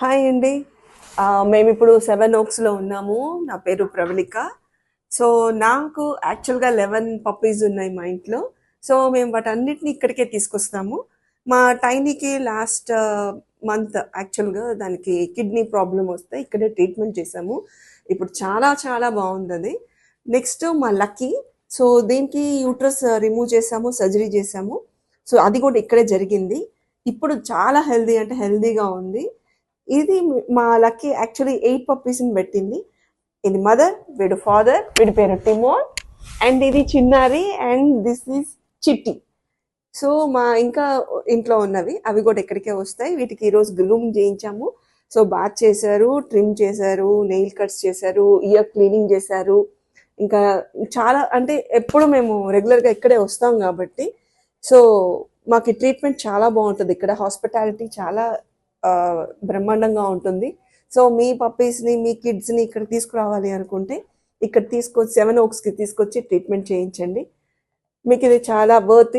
Hi అండి. మేము ఇప్పుడు సెవెన్ ఓక్స్లో ఉన్నాము. నా పేరు ప్రవళిక. సో నాకు యాక్చువల్గా 11 పప్పీస్ ఉన్నాయి మా ఇంట్లో. సో మేము వాటన్నిటిని ఇక్కడికే తీసుకొస్తాము. మా టైనీకి లాస్ట్ మంత్ యాక్చువల్గా దానికి కిడ్నీ ప్రాబ్లం వస్తే ఇక్కడే ట్రీట్మెంట్ చేసాము. ఇప్పుడు చాలా చాలా బాగుంది అది. నెక్స్ట్ మా లక్కీ. సో దీనికి యూట్రస్ రిమూవ్ చేసాము, సర్జరీ చేసాము. సో అది కూడా ఇక్కడే జరిగింది. ఇప్పుడు చాలా హెల్దీ అంటే హెల్దీగా ఉంది. ఇది మా లక్కీ యాక్చువల్లీ 8 పప్పీస్ని పెట్టింది. ఇది మదర్, వీడు ఫాదర్, వీడి పేరు టిమోన్, అండ్ ఇది చిన్నారి, అండ్ దిస్ ఈజ్ చిట్టి. సో మా ఇంకా ఇంట్లో ఉన్నవి అవి కూడా ఇక్కడికే వస్తాయి. వీటికి ఈరోజు గ్రూమ్ చేయించాము. సో బాత్ చేశారు, ట్రిమ్ చేశారు, నెయిల్ కట్స్ చేశారు, ఇయర్ క్లీనింగ్ చేశారు. ఇంకా చాలా అంటే ఎప్పుడు మేము రెగ్యులర్గా ఇక్కడే వస్తాం కాబట్టి సో మాకు ఈ ట్రీట్మెంట్ చాలా బాగుంటుంది. ఇక్కడ హాస్పిటాలిటీ చాలా బ్రహ్మాండంగా ఉంటుంది. సో మీ పప్పీస్ని, మీ కిడ్స్ని ఇక్కడ తీసుకురావాలి అనుకుంటే ఇక్కడ తీసుకొచ్చి 7 ఓక్స్కి తీసుకొచ్చి ట్రీట్మెంట్ చేయించండి. మీకు ఇది చాలా వర్త్.